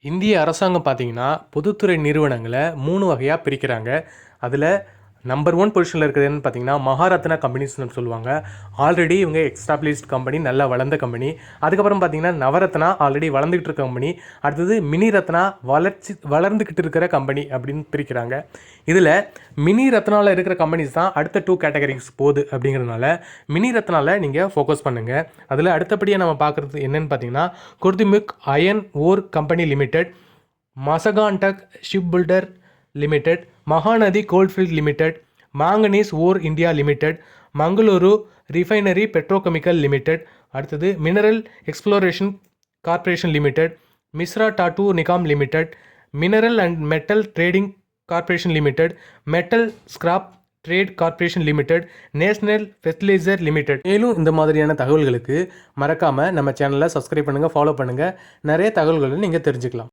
இந்திய அரசாங்கம் பார்த்தீங்கன்னா, பொதுத்துறை நிறுவனங்கள 3 வகையா பிரிக்கிறாங்க. அதில நம்பர் 1 பொசிஷன்ல இருக்கிறது என்னன்னு பார்த்தீங்கன்னா, மகாரத்னா கம்பெனிஸ்ன்னு சொல்லுவாங்க. ஆல்ரெடி இவங்க எஸ்டாப்லிஷ்ட் கம்பெனி, நல்லா வளர்ந்த கம்பெனி. அதுக்கப்புறம் பார்த்தீங்கன்னா, நவரத்னா ஆல்ரெடி வளர்ந்துகிட்டு இருக்க கம்பெனி. அடுத்தது மினி ரத்னா வளர்ந்துகிட்டு இருக்கிற கம்பெனி அப்படின்னு பிரிக்கிறாங்க. இதில மினி ரத்னால இருக்கிற கம்பெனிஸ் தான் அடுத்த 2 கேட்டகரிஸ் போகுது அப்படிங்கிறதுனால, மினி ரத்னால நீங்க ஃபோக்கஸ் பண்ணுங்க. அதில அடுத்தபடியா நம்ம பார்க்குறது என்னன்னு பார்த்தீங்கன்னா, Kudremukh iron ore company limited, Mazagon dock ship builder limited, Mahanadi coalfield limited, manganese ore India limited, Mangaluru refinery petrochemical limited, அடுத்தது mineral exploration corporation limited, Mishra Dhatu Nigam limited, mineral and metal trading corporation limited, metal scrap trade corporation limited, national fertilizer limited. மேலும் இந்த மாதிரியான தகவல்களுக்கு மறக்காமல் நம்ம சேனலை subscribe பண்ணுங்கள், follow பண்ணுங்கள். நிறைய தகவல்களை நீங்கள் தெரிஞ்சுக்கலாம்.